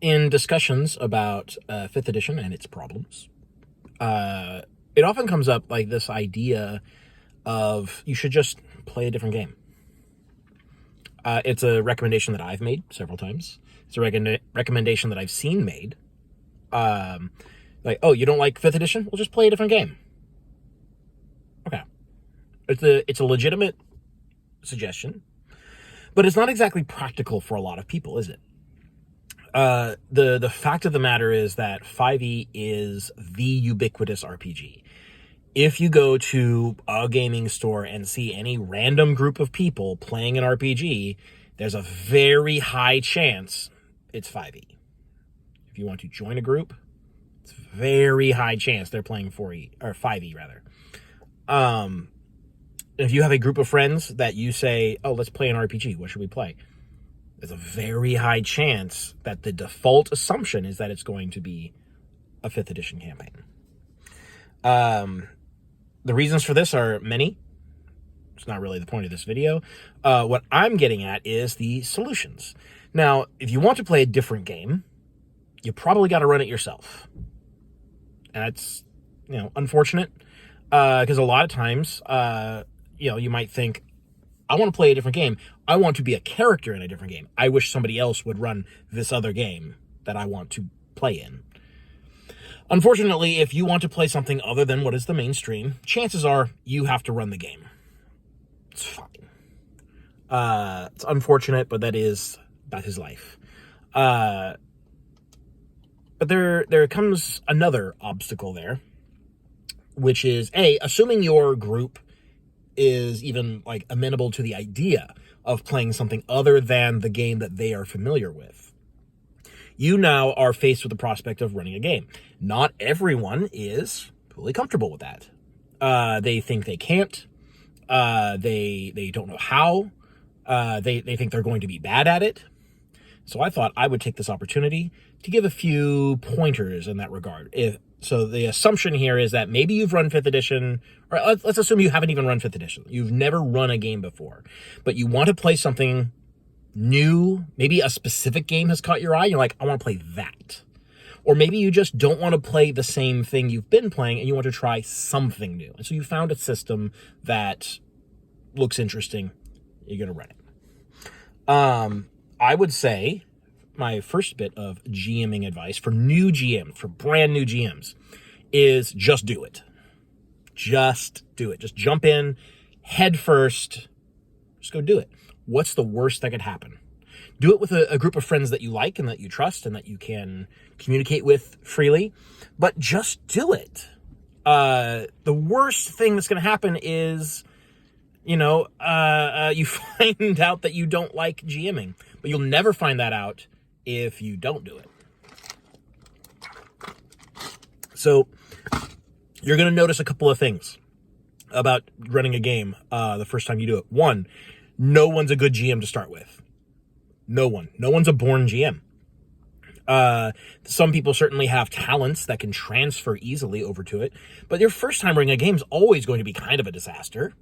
In discussions about 5th edition and its problems, it often comes up like this idea of you should just play a different game. It's a recommendation that I've made several times. It's a recommendation that I've seen made. Like, oh, you don't like 5th edition? Well, just play a different game. Okay. It's a legitimate suggestion, but it's not exactly practical for a lot of people, is it? The fact of the matter is that 5e is the ubiquitous RPG. If you go to a gaming store and see any random group of people playing an RPG, there's a very high chance it's 5e. If you want to join a group, it's a very high chance they're playing 4e or 5e rather. If you have a group of friends that you say, "Oh, let's play an RPG. What should we play?" There's a very high chance that the default assumption is that it's going to be a 5th edition campaign. The reasons for this are many. It's not really the point of this video. What I'm getting at is the solutions. Now, if you want to play a different game, you probably got to run it yourself. And that's, unfortunate, because a lot of times, you might think, I want to play a different game. I want to be a character in a different game. I wish somebody else would run this other game that I want to play in. Unfortunately, if you want to play something other than what is the mainstream, chances are you have to run the game. It's fine. It's unfortunate, but that is life. But there comes another obstacle there, which is, assuming your group is even like amenable to the idea of playing something other than the game that they are familiar with. You now are faced with the prospect of running a game. Not everyone is fully comfortable with that. They think they can't. They don't know how. They think they're going to be bad at it. So I thought I would take this opportunity to give a few pointers in that regard. So the assumption here is that maybe you've run 5th edition, or let's assume you haven't even run 5th edition. You've never run a game before, but you want to play something new. Maybe a specific game has caught your eye. You're like, I want to play that. Or maybe you just don't want to play the same thing you've been playing and you want to try something new. And so you found a system that looks interesting. You're going to run it. I would say my first bit of GMing advice for new GMs, for brand new GMs, is just do it. Just do it. Just jump in head first. Just go do it. What's the worst that could happen? Do it with a group of friends that you like and that you trust and that you can communicate with freely, but just do it. The worst thing that's going to happen is, you find out that you don't like GMing, but you'll never find that out if you don't do it. So you're going to notice a couple of things about running a game the first time you do it. One, no one's a good GM to start with. No one. No one's a born GM. Some people certainly have talents that can transfer easily over to it, but your first time running a game is always going to be kind of a disaster.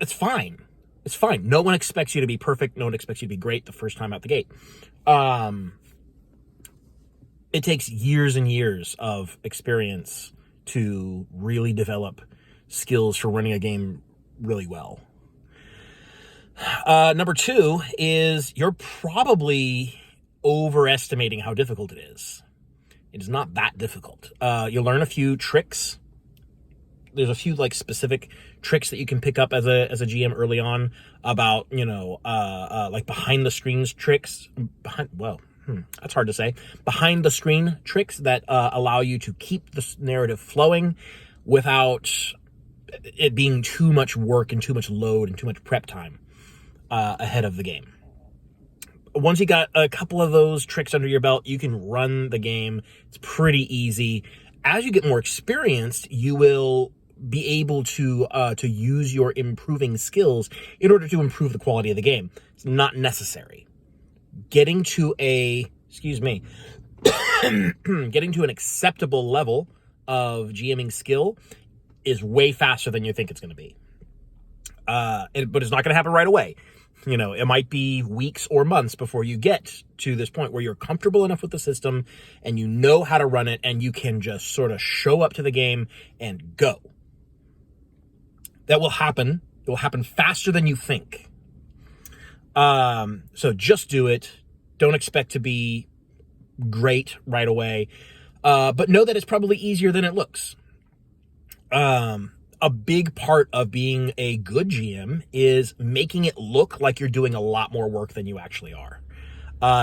It's fine. It's fine. No one expects you to be perfect. No one expects you to be great the first time out the gate. It takes years and years of experience to really develop skills for running a game really well. Number two is you're probably overestimating how difficult it is. It is not that difficult. You'll learn a few tricks. There's a few specific tricks that you can pick up as a GM early on about, like behind the screens tricks. That's hard to say. Behind the screen tricks that allow you to keep the narrative flowing without it being too much work and too much load and too much prep time ahead of the game. Once you got a couple of those tricks under your belt, you can run the game. It's pretty easy. As you get more experienced, you will be able to use your improving skills in order to improve the quality of the game. It's not necessary. Getting to getting to an acceptable level of GMing skill is way faster than you think it's going to be. But it's not going to happen right away. You know, it might be weeks or months before you get to this point where you're comfortable enough with the system and you know how to run it and you can just sort of show up to the game and go. That will happen. It will happen faster than you think. So just do it. Don't expect to be great right away. But know that it's probably easier than it looks. A big part of being a good GM is making it look like you're doing a lot more work than you actually are.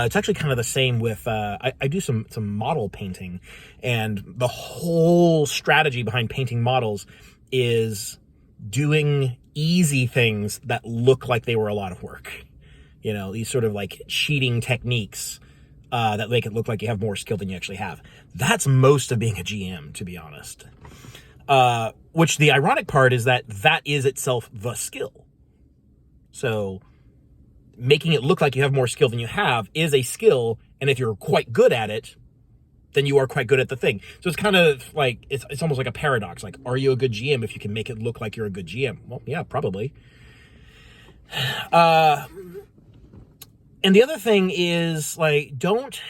It's actually kind of the same with, I do some model painting, and the whole strategy behind painting models is doing easy things that look like they were a lot of work. You know, these sort of like cheating techniques, that make it look like you have more skill than you actually have. That's most of being a GM, to be honest. Which the ironic part is that is itself the skill. So making it look like you have more skill than you have is a skill. And if you're quite good at it, then you are quite good at the thing. So it's kind of like, it's almost like a paradox. Like, are you a good GM if you can make it look like you're a good GM? Well, yeah, probably. And the other thing is, like, don't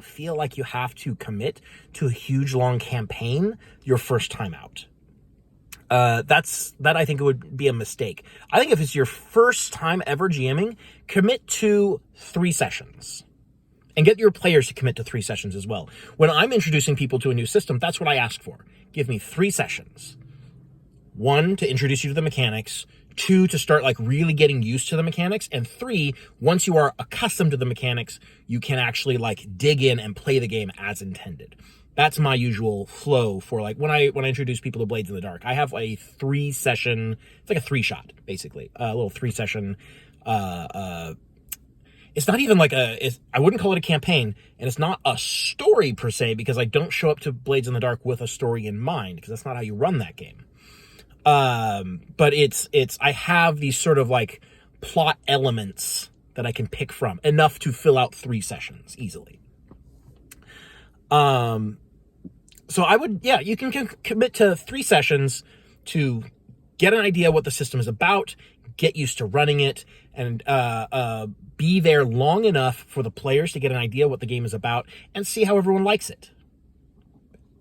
feel like you have to commit to a huge long campaign your first time out. That I think it would be a mistake. I think if it's your first time ever GMing, commit to 3 sessions. And get your players to commit to 3 sessions as well. When I'm introducing people to a new system, that's what I ask for. Give me 3 sessions. 1, to introduce you to the mechanics. 2, to start like really getting used to the mechanics. And 3, once you are accustomed to the mechanics, you can actually like dig in and play the game as intended. That's my usual flow for like when I introduce people to Blades in the Dark. I have a 3-session, it's like a 3-shot, basically. A little 3-session, it's not even like I wouldn't call it a campaign, and it's not a story per se, because I don't show up to Blades in the Dark with a story in mind, because that's not how you run that game. But I have these sort of like plot elements that I can pick from, enough to fill out 3 sessions easily. So I would, yeah, you can commit to 3 sessions to get an idea what the system is about, get used to running it, and be there long enough for the players to get an idea what the game is about and see how everyone likes it.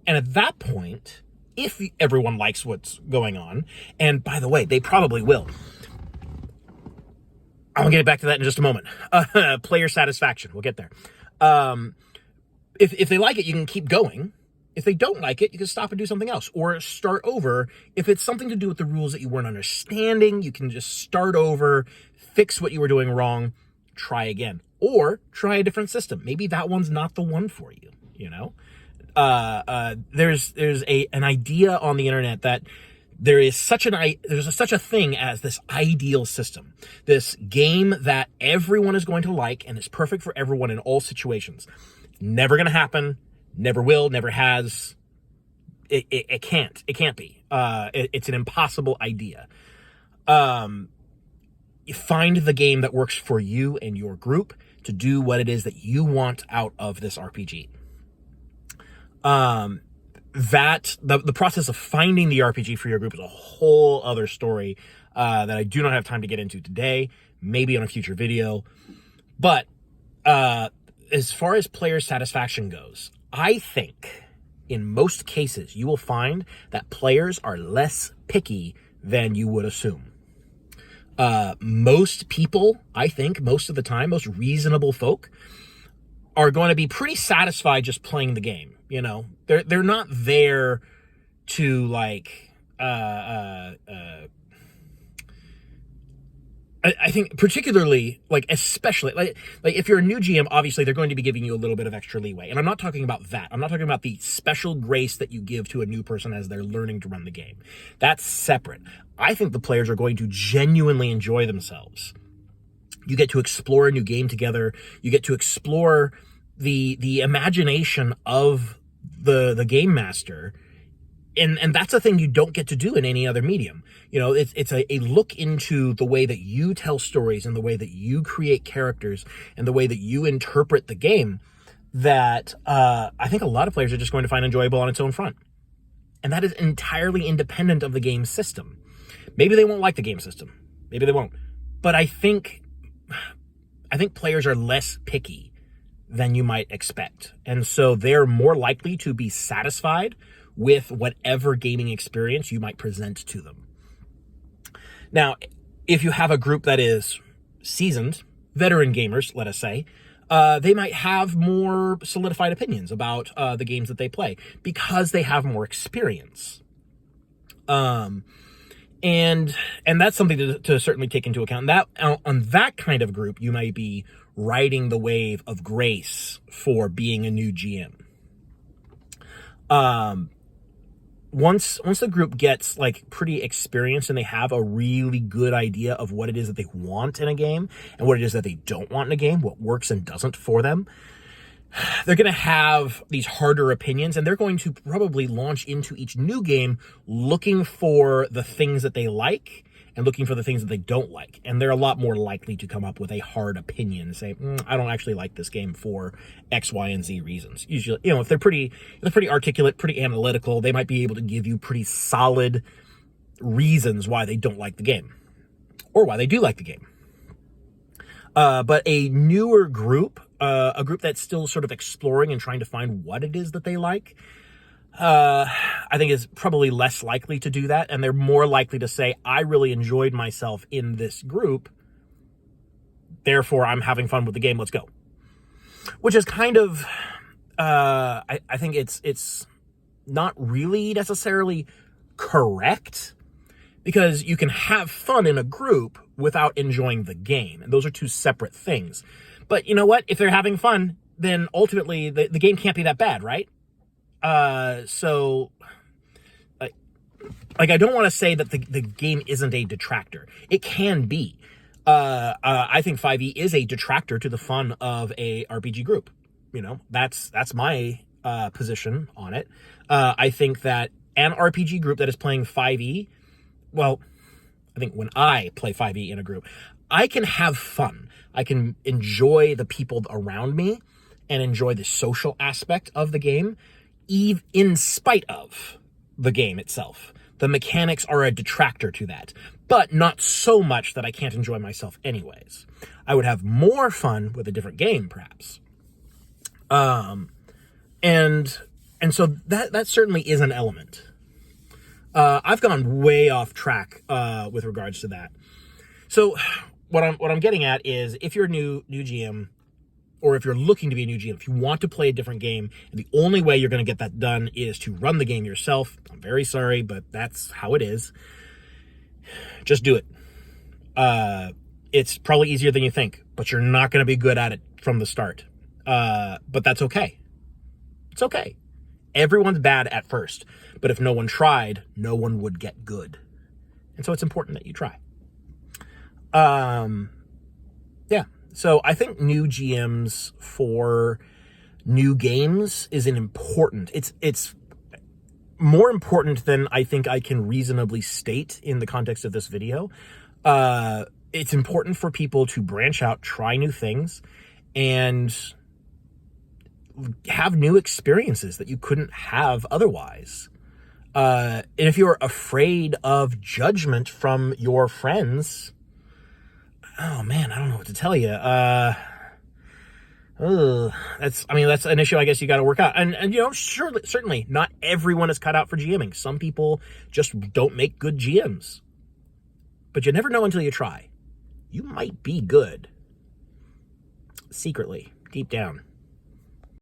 And at that point, if everyone likes what's going on, and by the way, they probably will. I'll get back to that in just a moment. Player satisfaction, we'll get there. If they like it, you can keep going. If they don't like it, you can stop and do something else or start over. If it's something to do with the rules that you weren't understanding, you can just start over, fix what you were doing wrong, try again, or try a different system. Maybe that one's not the one for you, you know? There's an idea on the internet that there's such a thing as this ideal system, this game that everyone is going to like and is perfect for everyone in all situations. Never going to happen. Never will, never has. It can't be. It's an impossible idea. You find the game that works for you and your group to do what it is that you want out of this RPG. The process of finding the RPG for your group is a whole other story that I do not have time to get into today, maybe on a future video. But as far as player satisfaction goes, I think in most cases you will find that players are less picky than you would assume. Most people, I think, most of the time, most reasonable folk are going to be pretty satisfied just playing the game. You know, they're not there to like, I think particularly, like, especially, like if you're a new GM, obviously they're going to be giving you a little bit of extra leeway. And I'm not talking about that. I'm not talking about the special grace that you give to a new person as they're learning to run the game. That's separate. I think the players are going to genuinely enjoy themselves. You get to explore a new game together. You get to explore the imagination of the game master. And that's a thing you don't get to do in any other medium. You know, it's a look into the way that you tell stories and the way that you create characters and the way that you interpret the game that I think a lot of players are just going to find enjoyable on its own front. And that is entirely independent of the game system. Maybe they won't like the game system. Maybe they won't. But I think I think players are less picky than you might expect. And so they're more likely to be satisfied with whatever gaming experience you might present to them. Now, if you have a group that is seasoned, veteran gamers, let us say, they might have more solidified opinions about the games that they play because they have more experience. And that's something to certainly take into account. That on that kind of group, you might be riding the wave of grace for being a new GM. Once the group gets like pretty experienced and they have a really good idea of what it is that they want in a game and what it is that they don't want in a game, what works and doesn't for them, they're going to have these harder opinions, and they're going to probably launch into each new game looking for the things that they like and looking for the things that they don't like. And they're a lot more likely to come up with a hard opinion, say, I don't actually like this game for X, Y, and Z reasons. Usually, if they're pretty articulate, pretty analytical, they might be able to give you pretty solid reasons why they don't like the game or why they do like the game. But a newer group, a group that's still sort of exploring and trying to find what it is that they like, I think is probably less likely to do that. And they're more likely to say, I really enjoyed myself in this group, therefore I'm having fun with the game, let's go. Which is kind of, I think it's not really necessarily correct, because you can have fun in a group without enjoying the game. And those are two separate things. But you know what? If they're having fun, then ultimately the game can't be that bad, right? So I don't want to say that the game isn't a detractor. It can be. I think 5e is a detractor to the fun of a RPG group. That's my position on it. I think that an RPG group that is playing 5e, well, I think when I play 5e in a group, I can have fun. I can enjoy the people around me and enjoy the social aspect of the game, in spite of the game itself. The mechanics are a detractor to that, but not so much that I can't enjoy myself anyways. I would have more fun with a different game, perhaps. And so that certainly is an element. I've gone way off track with regards to that. So what I'm getting at is, if you're a new GM, or if you're looking to be a new GM, if you want to play a different game, and the only way you're going to get that done is to run the game yourself, I'm very sorry, but that's how it is. Just do it. It's probably easier than you think, but you're not going to be good at it from the start. But that's okay. It's okay. Everyone's bad at first, but if no one tried, no one would get good. And so it's important that you try. Yeah. So I think new GMs for new games is it's more important than I think I can reasonably state in the context of this video. It's important for people to branch out, try new things, and have new experiences that you couldn't have otherwise. And if you're afraid of judgment from your friends, oh man, I don't know what to tell you. That's an issue I guess you got to work out. And certainly not everyone is cut out for GMing. Some people just don't make good GMs. But you never know until you try. You might be good. Secretly, deep down.